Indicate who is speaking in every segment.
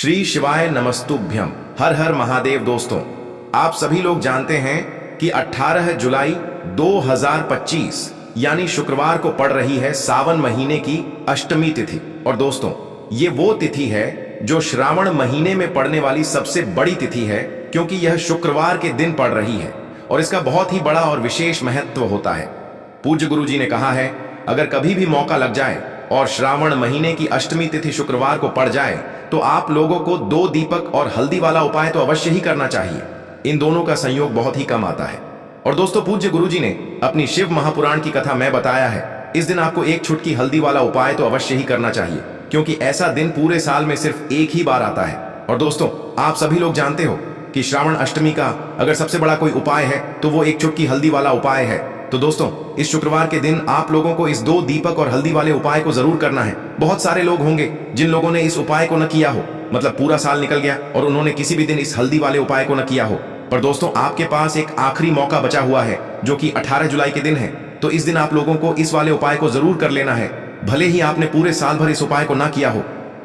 Speaker 1: श्री शिवाय नमस्तुभ्यम। हर हर महादेव। दोस्तों, आप सभी लोग जानते हैं कि 18 जुलाई 2025 यानी शुक्रवार को पड़ रही है सावन महीने की अष्टमी तिथि। और दोस्तों, ये वो तिथि है जो श्रावण महीने में पड़ने वाली सबसे बड़ी तिथि है, क्योंकि यह शुक्रवार के दिन पड़ रही है और इसका बहुत ही बड़ा और विशेष महत्व होता है। पूज्य गुरु जी ने कहा है, अगर कभी भी मौका लग जाए और श्रावण महीने की अष्टमी तिथि शुक्रवार को पड़ जाए तो आप लोगों को 2 दीपक और हल्दी वाला उपाय तो अवश्य ही करना चाहिए। इन दोनों का संयोग बहुत ही कम आता है। और दोस्तों, पूज्य गुरु जी ने अपनी शिव महापुराण की कथा में बताया है, इस दिन आपको 1 चुटकी हल्दी वाला उपाय तो अवश्य ही करना चाहिए, क्योंकि ऐसा दिन पूरे साल में सिर्फ एक ही बार आता है। और दोस्तों, आप सभी लोग जानते हो कि श्रावण अष्टमी का अगर सबसे बड़ा कोई उपाय है तो वो 1 चुटकी हल्दी वाला उपाय है। तो दोस्तों, इस शुक्रवार के दिन आप लोगों को इस 2 दीपक और हल्दी वाले उपाय को जरूर करना है। बहुत सारे लोग होंगे जिन लोगों ने इस उपाय को न किया हो, मतलब पूरा साल निकल गया और उन्होंने किसी भी दिन इस हल्दी वाले उपाय को न किया हो। पर दोस्तों, आपके पास एक आखिरी मौका बचा हुआ है, जो कि 18 जुलाई के दिन है। तो इस दिन आप लोगों को इस वाले उपाय को जरूर कर लेना है। भले ही आपने पूरे साल भर इस उपाय को ना किया हो,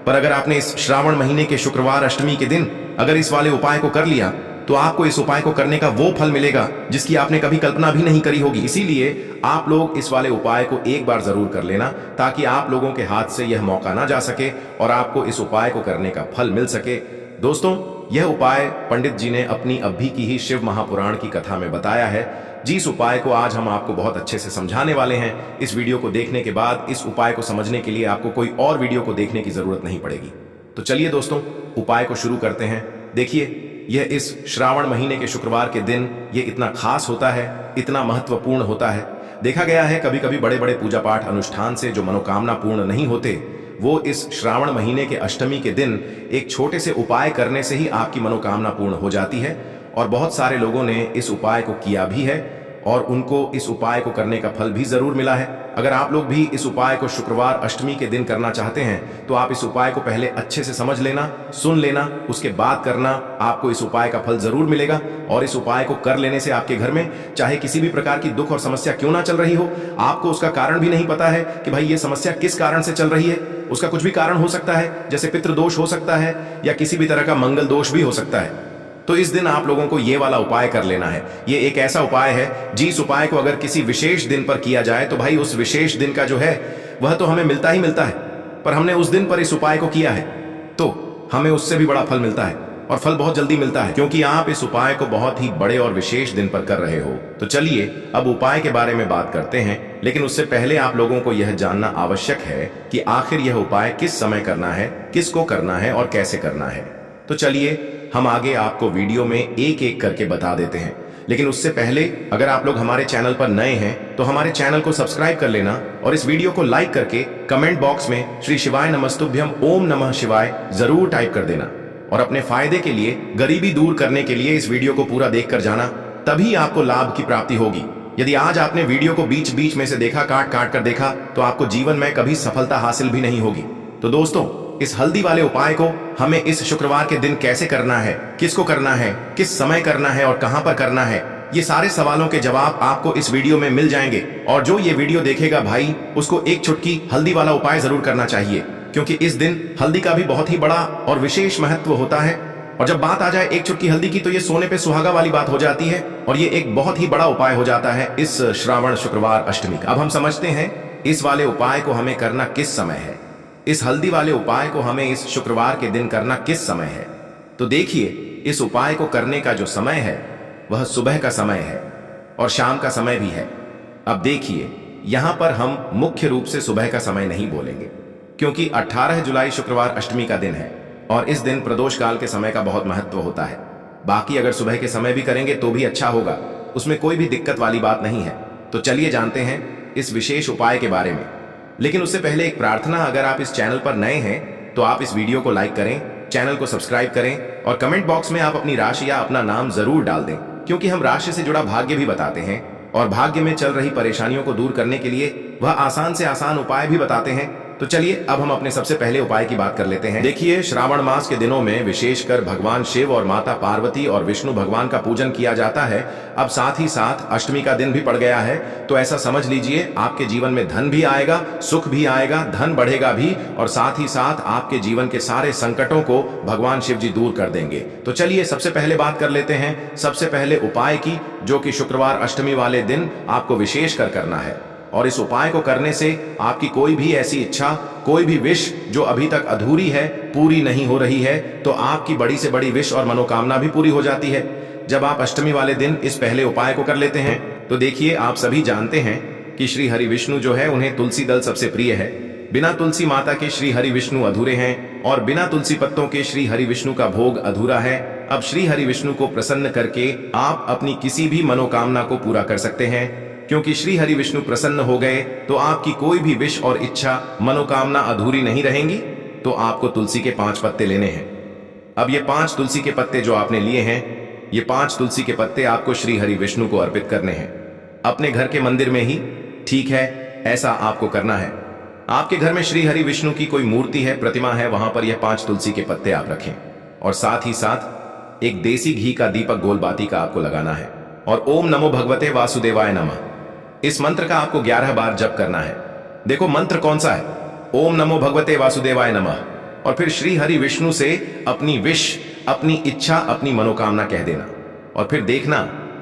Speaker 1: पर अगर आपने इस श्रावण महीने के शुक्रवार अष्टमी के दिन अगर इस वाले उपाय को कर लिया तो आपको इस उपाय को करने का वो फल मिलेगा जिसकी आपने कभी कल्पना भी नहीं करी होगी। इसीलिए आप लोग इस वाले उपाय को एक बार जरूर कर लेना, ताकि आप लोगों के हाथ से यह मौका ना जा सके और आपको इस उपाय को करने का फल मिल सके। दोस्तों, यह उपाय पंडित जी ने अपनी अभी की ही शिव महापुराण की कथा में बताया है। जिस उपाय को आज हम आपको बहुत अच्छे से समझाने वाले हैं, इस वीडियो को देखने के बाद इस उपाय को समझने के लिए आपको कोई और वीडियो को देखने की जरूरत नहीं पड़ेगी। तो चलिए दोस्तों, उपाय को शुरू करते हैं। देखिए, यह इस श्रावण महीने के शुक्रवार के दिन ये इतना खास होता है, इतना महत्वपूर्ण होता है। देखा गया है कभी कभी बड़े बड़े पूजा पाठ अनुष्ठान से जो मनोकामना पूर्ण नहीं होते, वो इस श्रावण महीने के अष्टमी के दिन एक छोटे से उपाय करने से ही आपकी मनोकामना पूर्ण हो जाती है। और बहुत सारे लोगों ने इस उपाय को किया भी है और उनको इस उपाय को करने का फल भी जरूर मिला है। अगर आप लोग भी इस उपाय को शुक्रवार अष्टमी के दिन करना चाहते हैं तो आप इस उपाय को पहले अच्छे से समझ लेना, सुन लेना, उसके बाद करना। आपको इस उपाय का फल जरूर मिलेगा और इस उपाय को कर लेने से आपके घर में चाहे किसी भी प्रकार की दुख और समस्या क्यों ना चल रही हो, आपको उसका कारण भी नहीं पता है कि भाई ये समस्या किस कारण से चल रही है। उसका कुछ भी कारण हो सकता है, जैसे पितृदोष हो सकता है या किसी भी तरह का मंगल दोष भी हो सकता है। तो इस दिन आप लोगों को ये वाला उपाय कर लेना है। ये एक ऐसा उपाय है जिस उपाय को अगर किसी विशेष दिन पर किया जाए तो भाई उस विशेष दिन का जो है वह तो हमें मिलता ही मिलता है, पर हमने उस दिन पर इस उपाय को किया है तो हमें उससे भी बड़ा फल मिलता है और फल बहुत जल्दी मिलता है, क्योंकि आप इस उपाय को बहुत ही बड़े और विशेष दिन पर कर रहे हो। तो चलिए अब उपाय के बारे में बात करते हैं, लेकिन उससे पहले आप लोगों को यह जानना आवश्यक है कि आखिर यह उपाय किस समय करना है, किसको करना है और कैसे करना है। तो चलिए हम आगे आपको वीडियो में एक एक करके बता देते हैं। लेकिन उससे पहले अगर आप लोग हमारे चैनल पर नए हैं तो हमारे चैनल को सब्सक्राइब कर लेना और इस वीडियो को लाइक करके कमेंट बॉक्स में श्री शिवाय नमस्तुभ्यम ओम नमः शिवाय जरूर टाइप कर देना। और अपने फायदे के लिए, गरीबी दूर करने के लिए इस वीडियो को पूरा देख कर जाना, तभी आपको लाभ की प्राप्ति होगी। यदि आज आपने वीडियो को बीच बीच में से देखा, काट काट कर देखा, तो आपको जीवन में कभी सफलता हासिल भी नहीं होगी। तो दोस्तों, इस हल्दी वाले उपाय को हमें इस शुक्रवार के दिन कैसे करना है, किसको करना है, किस समय करना है और कहां पर करना है, ये सारे सवालों के जवाब आपको इस वीडियो में मिल जाएंगे। और जो ये वीडियो देखेगा भाई, उसको 1 चुटकी हल्दी वाला उपाय जरूर करना चाहिए, क्योंकि इस दिन हल्दी का भी बहुत ही बड़ा और विशेष महत्व होता है। और जब बात आ जाए 1 चुटकी हल्दी की, तो ये सोने पे सुहागा वाली बात हो जाती है और ये एक बहुत ही बड़ा उपाय हो जाता है इस श्रावण शुक्रवार अष्टमी का। अब हम समझते हैं इस वाले उपाय को हमें करना किस समय है, इस हल्दी वाले उपाय को हमें इस शुक्रवार के दिन करना किस समय है। तो देखिए, इस उपाय को करने का जो समय है वह सुबह का समय है और शाम का समय भी है। अब देखिए, यहां पर हम मुख्य रूप से सुबह का समय नहीं बोलेंगे, क्योंकि 18 जुलाई शुक्रवार अष्टमी का दिन है और इस दिन प्रदोष काल के समय का बहुत महत्व होता है। बाकी अगर सुबह के समय भी करेंगे तो भी अच्छा होगा, उसमें कोई भी दिक्कत वाली बात नहीं है। तो चलिए जानते हैं इस विशेष उपाय के बारे में। लेकिन उससे पहले एक प्रार्थना, अगर आप इस चैनल पर नए हैं तो आप इस वीडियो को लाइक करें, चैनल को सब्सक्राइब करें और कमेंट बॉक्स में आप अपनी राशि या अपना नाम जरूर डाल दें, क्योंकि हम राशि से जुड़ा भाग्य भी बताते हैं और भाग्य में चल रही परेशानियों को दूर करने के लिए वह आसान से आसान उपाय भी बताते हैं। तो चलिए अब हम अपने सबसे पहले उपाय की बात कर लेते हैं। देखिए, श्रावण मास के दिनों में विशेषकर भगवान शिव और माता पार्वती और विष्णु भगवान का पूजन किया जाता है। अब साथ ही साथ अष्टमी का दिन भी पड़ गया है, तो ऐसा समझ लीजिए आपके जीवन में धन भी आएगा, सुख भी आएगा, धन बढ़ेगा भी, और साथ ही साथ आपके जीवन के सारे संकटों को भगवान शिव जी दूर कर देंगे। तो चलिए सबसे पहले बात कर लेते हैं सबसे पहले उपाय की, जो कि शुक्रवार अष्टमी वाले दिन आपको विशेष कर करना है। और इस उपाय को करने से आपकी कोई भी ऐसी इच्छा, कोई भी विश जो अभी तक अधूरी है, पूरी नहीं हो रही है, तो आपकी बड़ी से बड़ी विश और मनोकामना भी पूरी हो जाती है जब आप अष्टमी वाले दिन इस पहले उपाय को कर लेते हैं। तो देखिए, आप सभी जानते हैं कि श्री हरि विष्णु जो है उन्हें तुलसी दल सबसे प्रिय है। बिना तुलसी माता के श्री हरि विष्णु अधूरे हैं और बिना तुलसी पत्तों के श्री हरि विष्णु का भोग अधूरा है। अब श्री हरि विष्णु को प्रसन्न करके आप अपनी किसी भी मनोकामना को पूरा कर सकते हैं, क्योंकि श्री हरि विष्णु प्रसन्न हो गए तो आपकी कोई भी विश और इच्छा, मनोकामना अधूरी नहीं रहेंगी। तो आपको तुलसी के 5 पत्ते लेने हैं। अब ये 5 तुलसी के पत्ते जो आपने लिए हैं, ये 5 तुलसी के पत्ते आपको श्री हरि विष्णु को अर्पित करने हैं अपने घर के मंदिर में ही। ठीक है, ऐसा आपको करना है। आपके घर में श्री हरि विष्णु की कोई मूर्ति है, प्रतिमा है, वहां पर यह 5 तुलसी के पत्ते आप रखें और साथ ही साथ एक देसी घी का दीपक गोलबाती का आपको लगाना है और ओम नमो भगवते वासुदेवाय नमः, इस मंत्र का आपको 11 बार जप करना है। देखो मंत्र कौन सा है, ओम नमो भगवते वासुदेवाय नमः, और फिर श्री हरि विष्णु से अपनी विश, अपनी इच्छा, अपनी मनोकामना कह देना और फिर देखना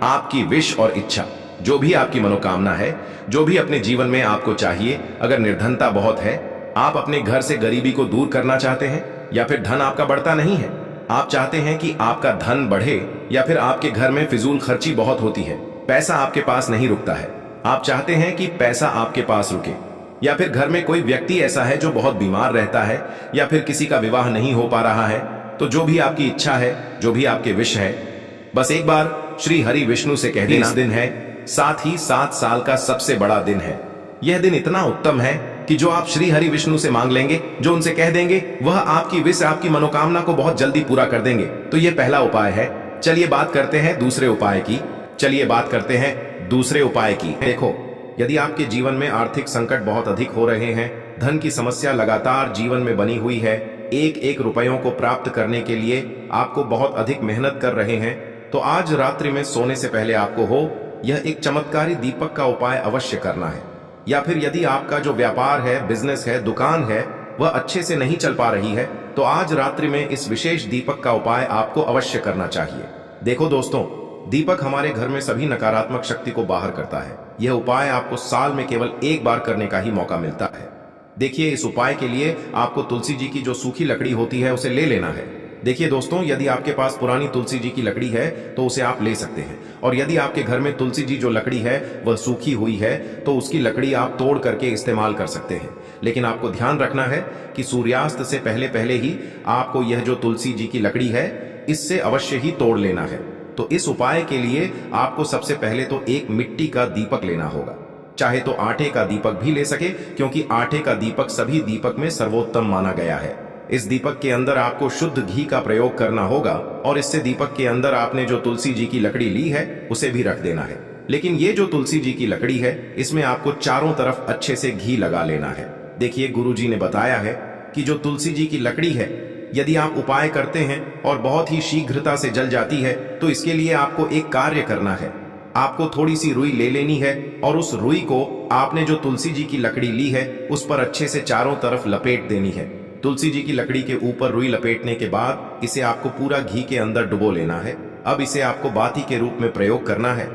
Speaker 1: आपकी विश और इच्छा, जो भी आपकी मनोकामना है, जो भी अपने जीवन में आपको चाहिए। अगर निर्धनता बहुत है, आप अपने घर से गरीबी को दूर करना चाहते हैं, या फिर धन आपका बढ़ता नहीं है, आप चाहते हैं कि आपका धन बढ़े, या फिर आपके घर में फिजूल खर्ची बहुत होती है, पैसा आपके पास नहीं रुकता है, आप चाहते हैं कि पैसा आपके पास रुके, या फिर घर में कोई व्यक्ति ऐसा है जो बहुत बीमार रहता है, या फिर किसी का विवाह नहीं हो पा रहा है, तो जो भी आपकी इच्छा है, जो भी आपके विश है, बस एक बार श्री हरि विष्णु से कह देना। दिन है, साथ ही 7 साल का सबसे बड़ा दिन है। यह दिन इतना उत्तम है कि जो आप श्री हरि विष्णु से मांग लेंगे, जो उनसे कह देंगे, वह आपकी विश, आपकी मनोकामना को बहुत जल्दी पूरा कर देंगे। तो यह पहला उपाय है। चलिए बात करते हैं दूसरे उपाय की। देखो, यदि आपके जीवन में आर्थिक संकट बहुत अधिक हो रहे हैं, धन की समस्या लगातार जीवन में बनी हुई है, एक एक रुपयों को प्राप्त करने के लिए आपको बहुत अधिक मेहनत कर रहे हैं, तो आज रात्रि में सोने से पहले आपको हो यह एक चमत्कारी दीपक का उपाय अवश्य करना है। या फिर यदि आपका जो व्यापार है, बिजनेस है, दुकान है, वह अच्छे से नहीं चल पा रही है, तो आज रात्रि में इस विशेष दीपक का उपाय आपको अवश्य करना चाहिए। देखो दोस्तों, दीपक हमारे घर में सभी नकारात्मक शक्ति को बाहर करता है। यह उपाय आपको साल में केवल एक बार करने का ही मौका मिलता है। देखिए, इस उपाय के लिए आपको तुलसी जी की जो सूखी लकड़ी होती है उसे ले लेना है। देखिए दोस्तों, यदि आपके पास पुरानी तुलसी जी की लकड़ी है तो उसे आप ले सकते हैं, और यदि आपके घर में तुलसी जी जो लकड़ी है वह सूखी हुई है तो उसकी लकड़ी आप तोड़ करके इस्तेमाल कर सकते हैं। लेकिन आपको ध्यान रखना है कि सूर्यास्त से पहले पहले ही आपको यह जो तुलसी जी की लकड़ी है, इससे अवश्य ही तोड़ लेना है। तो इस उपाय के लिए आपको सबसे पहले तो एक मिट्टी का दीपक लेना होगा, चाहे तो आटे का दीपक भी ले सके, क्योंकि आटे का दीपक सभी दीपक में सर्वोत्तम माना गया है। इस दीपक के अंदर आपको शुद्ध घी का प्रयोग करना होगा, और इससे दीपक के अंदर आपने जो तुलसी जी की लकड़ी ली है उसे भी रख देना है। लेकिन ये जो तुलसी जी की लकड़ी है, इसमें आपको चारों तरफ अच्छे से घी लगा लेना है। देखिए, गुरु जी ने बताया है कि जो तुलसी जी की लकड़ी है, यदि आप उपाय करते हैं और बहुत ही शीघ्रता से जल जाती है, तो इसके लिए आपको एक कार्य करना है। आपको थोड़ी सी रुई ले लेनी है, और उस रुई को आपने जो तुलसी जी की लकड़ी ली है उस पर अच्छे से चारों तरफ लपेट देनी है। तुलसी जी की लकड़ी के ऊपर रुई लपेटने के बाद इसे आपको पूरा घी के अंदर डुबो लेना है। अब इसे आपको बाती के रूप में प्रयोग करना है।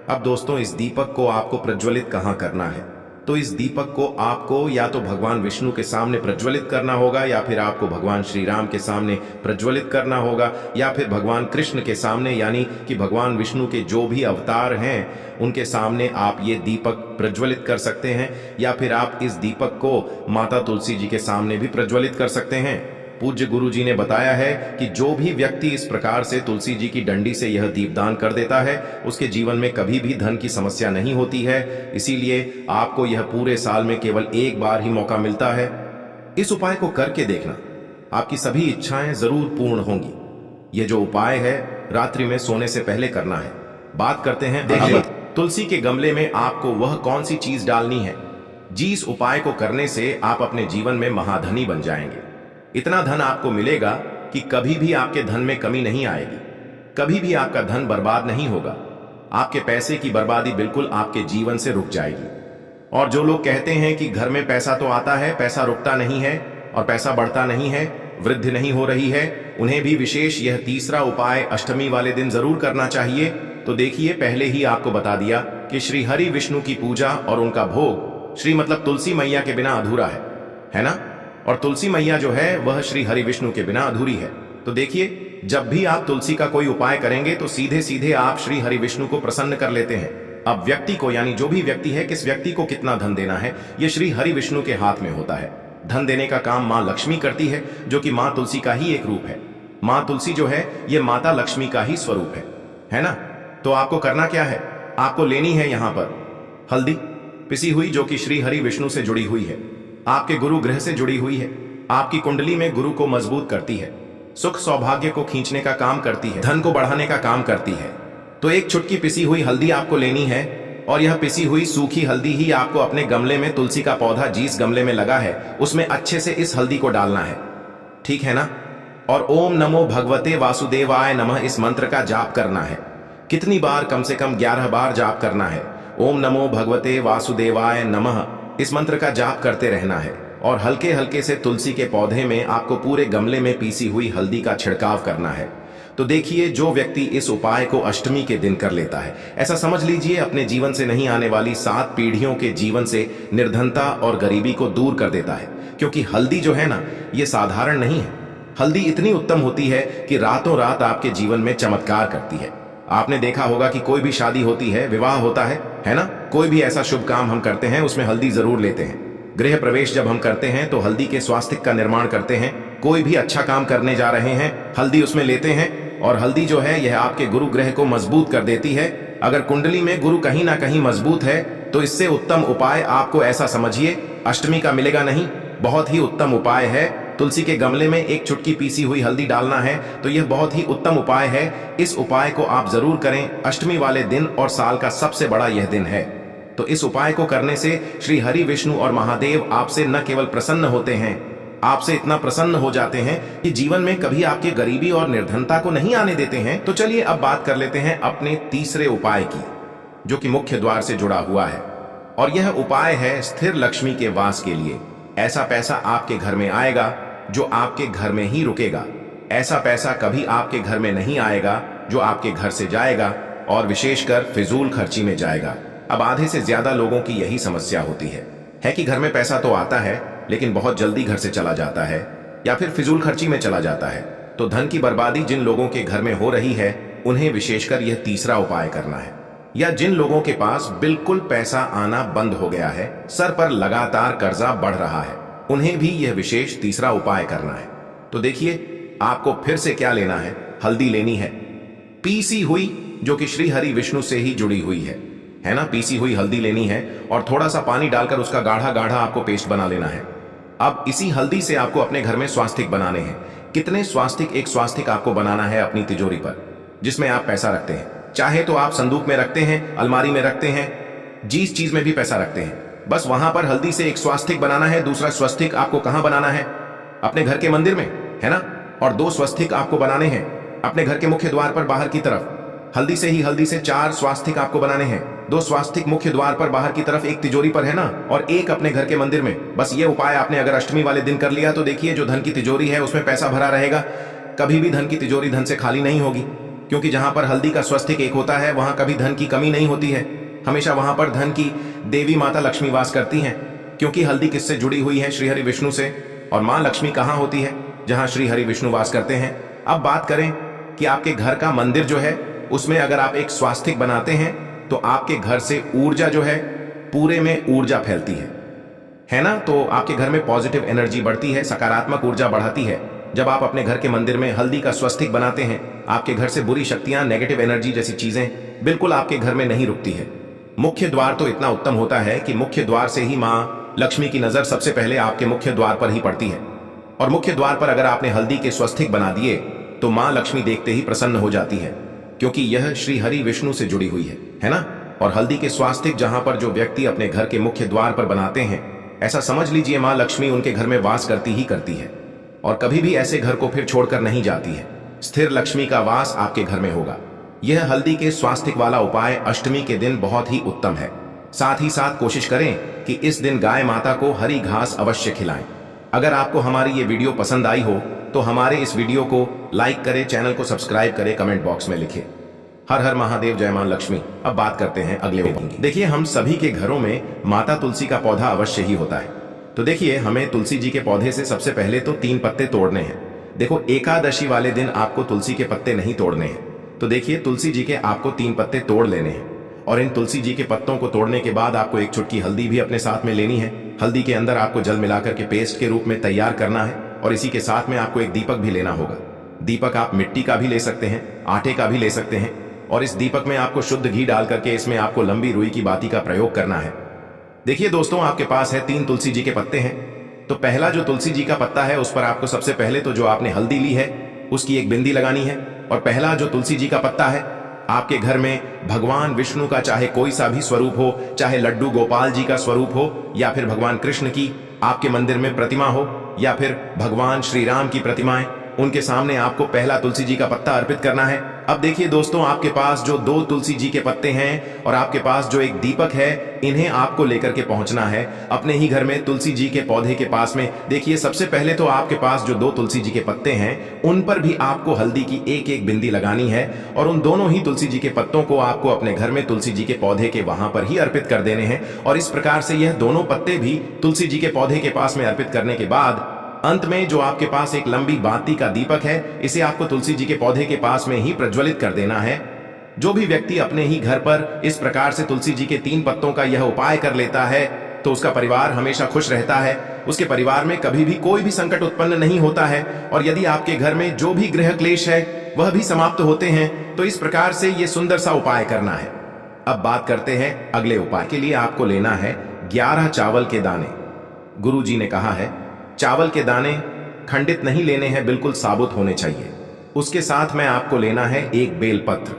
Speaker 1: अब दोस्तों, इस दीपक को आपको प्रज्वलित कहाँ करना है? तो इस दीपक को आपको या तो भगवान विष्णु के सामने प्रज्वलित करना होगा, या फिर आपको भगवान श्री राम के सामने प्रज्वलित करना होगा, या फिर भगवान कृष्ण के सामने, यानी कि भगवान विष्णु के जो भी अवतार हैं उनके सामने आप ये दीपक प्रज्वलित कर सकते हैं, या फिर आप इस दीपक को माता तुलसी जी के सामने भी प्रज्वलित कर सकते हैं। पूज्य गुरु जी ने बताया है कि जो भी व्यक्ति इस प्रकार से तुलसी जी की डंडी से यह दीपदान कर देता है, उसके जीवन में कभी भी धन की समस्या नहीं होती है। इसीलिए आपको यह पूरे साल में केवल एक बार ही मौका मिलता है। इस उपाय को करके देखना, आपकी सभी इच्छाएं जरूर पूर्ण होंगी। यह जो उपाय है रात्रि में सोने से पहले करना है। बात करते हैं, देखिए तुलसी के गमले में आपको वह कौन सी चीज डालनी है जिस उपाय को करने से आप अपने जीवन में महाधनी बन जाएंगे। इतना धन आपको मिलेगा कि कभी भी आपके धन में कमी नहीं आएगी, कभी भी आपका धन बर्बाद नहीं होगा। आपके पैसे की बर्बादी बिल्कुल आपके जीवन से रुक जाएगी। और जो लोग कहते हैं कि घर में पैसा तो आता है, पैसा रुकता नहीं है और पैसा बढ़ता नहीं है, वृद्धि नहीं हो रही है, उन्हें भी विशेष यह तीसरा उपाय अष्टमी वाले दिन जरूर करना चाहिए। तो देखिए, पहले ही आपको बता दिया कि श्री हरि विष्णु की पूजा और उनका भोग श्री मतलब तुलसी मैया के बिना अधूरा है ना। और तुलसी मैया जो है वह श्री हरि विष्णु के बिना अधूरी है। तो देखिए, जब भी आप तुलसी का कोई उपाय करेंगे तो सीधे सीधे आप श्री हरि विष्णु को प्रसन्न कर लेते हैं। अब व्यक्ति को, यानी जो भी व्यक्ति है, किस व्यक्ति को कितना धन देना है, यह श्री हरि विष्णु के हाथ में होता है। धन देने का काम मां लक्ष्मी करती है, जो कि मां तुलसी का ही एक रूप है। मां तुलसी जो है यह माता लक्ष्मी का ही स्वरूप है ना। तो आपको करना क्या है, आपको लेनी है यहां पर हल्दी पिसी हुई, जो कि श्री हरि विष्णु से जुड़ी हुई है, आपके गुरु ग्रह से जुड़ी हुई है, आपकी कुंडली में गुरु को मजबूत करती है, सुख सौभाग्य को खींचने का काम करती है, धन को बढ़ाने का काम करती है। तो एक चुटकी पिसी हुई हल्दी आपको लेनी है और यह पिसी हुई सूखी हल्दी ही आपको अपने गमले में, तुलसी का पौधा जिस गमले में लगा है उसमें अच्छे से इस हल्दी को डालना है, ठीक है ना। और ओम नमो भगवते वासुदेवाय नमः इस मंत्र का जाप करना है। कितनी बार? कम से कम 11 बार जाप करना है। ओम नमो भगवते वासुदेवाय नमः इस मंत्र का जाप करते रहना है और हल्के हल्के से तुलसी के पौधे में आपको पूरे गमले में पीसी हुई हल्दी का छिड़काव करना है। तो देखिए, जो व्यक्ति इस उपाय को अष्टमी के दिन कर लेता है, ऐसा समझ लीजिए अपने जीवन से नहीं आने वाली 7 पीढ़ियों के जीवन से निर्धनता और गरीबी को दूर कर देता है। क्योंकि हल्दी जो है ना, ये साधारण नहीं है। हल्दी इतनी उत्तम होती है कि रातों रात आपके जीवन में चमत्कार करती है। आपने देखा होगा कि कोई भी शादी होती है, विवाह होता है ना, कोई भी ऐसा शुभ काम हम करते हैं उसमें हल्दी जरूर लेते हैं। गृह प्रवेश जब हम करते हैं तो हल्दी के स्वास्तिक का निर्माण करते हैं। कोई भी अच्छा काम करने जा रहे हैं, हल्दी उसमें लेते हैं। और हल्दी जो है यह आपके गुरु ग्रह को मजबूत कर देती है। अगर कुंडली में गुरु कहीं ना कहीं मजबूत है तो इससे उत्तम उपाय आपको, ऐसा समझिए, अष्टमी का मिलेगा नहीं। बहुत ही उत्तम उपाय है। तुलसी के गमले में एक चुटकी पीसी हुई हल्दी डालना है, तो यह बहुत ही उत्तम उपाय है। इस उपाय को आप जरूर करें अष्टमी वाले दिन, और साल का सबसे बड़ा यह दिन है। तो इस उपाय को करने से श्री हरि विष्णु और महादेव आपसे न केवल प्रसन्न होते हैं, आपसे इतना प्रसन्न हो जाते हैं कि जीवन में कभी आपके गरीबी और निर्धनता को नहीं आने देते हैं। तो चलिए अब बात कर लेते हैं अपने तीसरे उपाय की, जो कि मुख्य द्वार से जुड़ा हुआ है। और यह उपाय है स्थिर लक्ष्मी के वास के लिए। ऐसा पैसा आपके घर में आएगा जो आपके घर में ही रुकेगा। ऐसा पैसा कभी आपके घर में नहीं आएगा जो आपके घर से जाएगा, और विशेषकर फिजूल खर्ची में जाएगा। अब आधे से ज्यादा लोगों की यही समस्या होती है कि घर में पैसा तो आता है लेकिन बहुत जल्दी घर से चला जाता है या फिर फिजूल खर्ची में चला जाता है। तो धन की बर्बादी जिन लोगों के घर में हो रही है उन्हें विशेषकर यह तीसरा उपाय करना है। या जिन लोगों के पास बिल्कुल पैसा आना बंद हो गया है, सर पर लगातार कर्जा बढ़ रहा है, उन्हें भी यह विशेष तीसरा उपाय करना है। तो देखिए, आपको फिर से क्या लेना है, हल्दी लेनी है पीसी हुई, जो कि श्री हरि विष्णु से ही जुड़ी हुई है ना। पीसी हुई हल्दी लेनी है और थोड़ा सा पानी डालकर उसका गाढ़ा गाढ़ा आपको पेस्ट बना लेना है। अब इसी हल्दी से आपको अपने घर में स्वास्तिक बनाने हैं। कितने स्वास्तिक? एक स्वास्तिक आपको बनाना है अपनी तिजोरी पर, जिसमें आप पैसा रखते हैं। चाहे तो आप संदूक में रखते हैं, अलमारी में रखते हैं, जिस चीज में भी पैसा रखते हैं, बस वहां पर हल्दी से एक स्वास्तिक बनाना है। दूसरा स्वस्तिक आपको कहां बनाना है? अपने घर के मंदिर में, है ना। और 2 स्वस्तिक आपको बनाने हैं अपने घर के मुख्य द्वार पर बाहर की तरफ। हल्दी से 4 स्वास्तिक आपको बनाने हैं। 2 स्वास्तिक मुख्य द्वार पर बाहर की तरफ, एक तिजोरी पर, है ना, और एक अपने घर के मंदिर में। बस ये उपाय आपने अगर अष्टमी वाले दिन कर लिया तो देखिए, जो धन की तिजोरी है उसमें पैसा भरा रहेगा। कभी भी धन की तिजोरी धन से खाली नहीं होगी, क्योंकि जहां पर हल्दी का स्वस्तिक एक होता है वहां कभी धन की कमी नहीं होती है। हमेशा वहां पर धन की देवी माता लक्ष्मी वास करती हैं, क्योंकि हल्दी किससे जुड़ी हुई है? श्री हरि विष्णु से। और मां लक्ष्मी कहां होती है? जहां श्री हरि विष्णु वास करते हैं। अब बात करें कि आपके घर का मंदिर जो है उसमें अगर आप एक स्वास्तिक बनाते हैं तो आपके घर से ऊर्जा जो है, पूरे में ऊर्जा फैलती है ना। तो आपके घर में पॉजिटिव एनर्जी बढ़ती है, सकारात्मक ऊर्जा बढ़ाती है। जब आप अपने घर के मंदिर में हल्दी का स्वस्तिक बनाते हैं, आपके घर से बुरी शक्तियां, नेगेटिव एनर्जी जैसी चीजें बिल्कुल आपके घर में नहीं रुकती है। मुख्य द्वार तो इतना उत्तम होता है कि मुख्य द्वार से ही मां लक्ष्मी की नजर सबसे पहले आपके मुख्य द्वार पर ही पड़ती है। और मुख्य द्वार पर अगर आपने हल्दी के स्वस्तिक बना दिए तो मां लक्ष्मी देखते ही प्रसन्न हो जाती है, क्योंकि यह श्री हरि विष्णु से जुड़ी हुई है ना। और हल्दी के स्वास्तिक जहां पर जो व्यक्ति अपने घर के मुख्य द्वार पर बनाते हैं, ऐसा समझ लीजिए माँ लक्ष्मी उनके घर में वास करती ही करती है और कभी भी ऐसे घर को फिर छोड़कर नहीं जाती है। स्थिर लक्ष्मी का वास आपके घर में होगा। यह हल्दी के स्वास्तिक वाला उपाय अष्टमी के दिन बहुत ही उत्तम है। साथ ही साथ कोशिश करें कि इस दिन गाय माता को हरी घास अवश्य खिलाएं। अगर आपको हमारी ये वीडियो पसंद आई हो तो हमारे इस वीडियो को लाइक करें, चैनल को सब्सक्राइब करें, कमेंट बॉक्स में लिखें हर हर महादेव, जय मां लक्ष्मी। अब बात करते हैं अगले उपाय की। देखिए, हम सभी के घरों में माता तुलसी का पौधा अवश्य ही होता है। तो देखिए, हमें तुलसी जी के पौधे से सबसे पहले तो 3 पत्ते तोड़ने हैं। देखो, एकादशी वाले दिन आपको तुलसी के पत्ते नहीं तोड़ने हैं। तो देखिए, तुलसी जी के आपको 3 पत्ते तोड़ लेने हैं और इन तुलसी जी के पत्तों को तोड़ने के बाद आपको एक चुटकी हल्दी भी अपने साथ में लेनी है। हल्दी के अंदर आपको जल मिलाकर के पेस्ट के रूप में तैयार करना है और इसी के साथ में आपको एक दीपक भी लेना होगा। दीपक आप मिट्टी का भी ले सकते हैं, आटे का भी ले सकते हैं और इस दीपक में आपको शुद्ध घी डाल करके इसमें आपको लंबी रुई की बाती का प्रयोग करना है। देखिए दोस्तों, आपके पास है 3 तुलसी जी के पत्ते हैं। तो पहला जो तुलसी जी का पत्ता है उस पर आपको सबसे पहले तो जो आपने हल्दी ली है उसकी एक बिंदी लगानी है। और पहला जो तुलसी जी का पत्ता है, आपके घर में भगवान विष्णु का चाहे कोई सा भी स्वरूप हो, चाहे लड्डू गोपाल जी का स्वरूप हो या फिर भगवान कृष्ण की आपके मंदिर में प्रतिमा हो या फिर भगवान श्री राम की प्रतिमाएं, उनके सामने आपको पहला तुलसी जी का पत्ता अर्पित करना है। अब देखिए दोस्तों, आपके पास जो 2 तुलसी जी के पत्ते हैं और आपके पास जो एक दीपक है, इन्हें आपको लेकर के पहुंचना है अपने ही घर में तुलसी जी के पौधे के पास में। देखिए, सबसे पहले तो आपके पास जो 2 तुलसी जी के पत्ते हैं उन पर भी आपको हल्दी की एक बिंदी लगानी है और उन दोनों ही तुलसी जी के पत्तों को आपको अपने घर में तुलसी जी के पौधे के वहां पर ही अर्पित कर देने हैं। और इस प्रकार से यह दोनों पत्ते भी तुलसी जी के पौधे के पास में अर्पित करने के बाद अंत में जो आपके पास एक लंबी बाती का दीपक है, इसे आपको तुलसी जी के पौधे के पास में ही प्रज्वलित कर देना है। जो भी व्यक्ति अपने ही घर पर इस प्रकार से तुलसी जी के 3 पत्तों का यह उपाय कर लेता है तो उसका परिवार हमेशा खुश रहता है। उसके परिवार में कभी भी कोई भी संकट उत्पन्न नहीं होता है और यदि आपके घर में जो भी गृह क्लेश है वह भी समाप्त होते हैं। तो इस प्रकार से यह सुंदर सा उपाय करना है। अब बात करते हैं अगले उपाय के लिए। आपको लेना है 11 चावल के दाने। गुरु जी ने कहा है चावल के दाने खंडित नहीं लेने हैं, बिल्कुल साबुत होने चाहिए। उसके साथ में आपको लेना है एक बेलपत्र।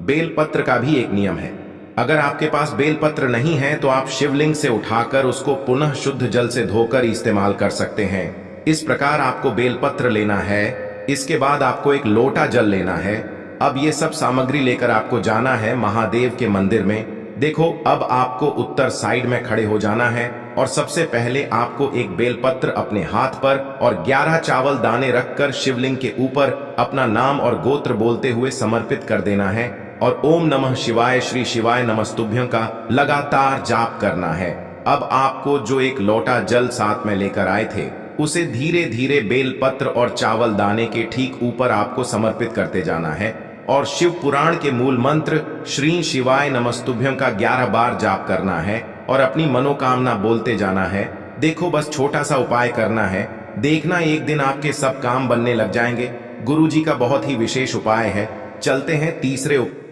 Speaker 1: बेलपत्र का भी एक नियम है, अगर आपके पास बेलपत्र नहीं है तो आप शिवलिंग से उठाकर उसको पुनः शुद्ध जल से धोकर इस्तेमाल कर सकते हैं। इस प्रकार आपको बेलपत्र लेना है। इसके बाद आपको एक लोटा जल लेना है। अब ये सब सामग्री लेकर आपको जाना है महादेव के मंदिर में। देखो, अब आपको उत्तर साइड में खड़े हो जाना है और सबसे पहले आपको एक बेलपत्र अपने हाथ पर और 11 चावल दाने रखकर शिवलिंग के ऊपर अपना नाम और गोत्र बोलते हुए समर्पित कर देना है और ओम नमः शिवाय श्री शिवाय नमस्तुभ्यं का लगातार जाप करना है। अब आपको जो एक लोटा जल साथ में लेकर आए थे उसे धीरे धीरे बेलपत्र और चावल दाने के ठीक ऊपर आपको समर्पित करते जाना है और शिव पुराण के मूल मंत्र श्री शिवाय नमस्तुभ्यं का 11 बार जाप करना है और अपनी मनोकामना बोलते जाना है। देखो, बस छोटा सा उपाय करना है, देखना एक दिन आपके सब काम बनने लग जाएंगे। गुरु जी का बहुत ही विशेष उपाय है। चलते हैं तीसरे उपाय।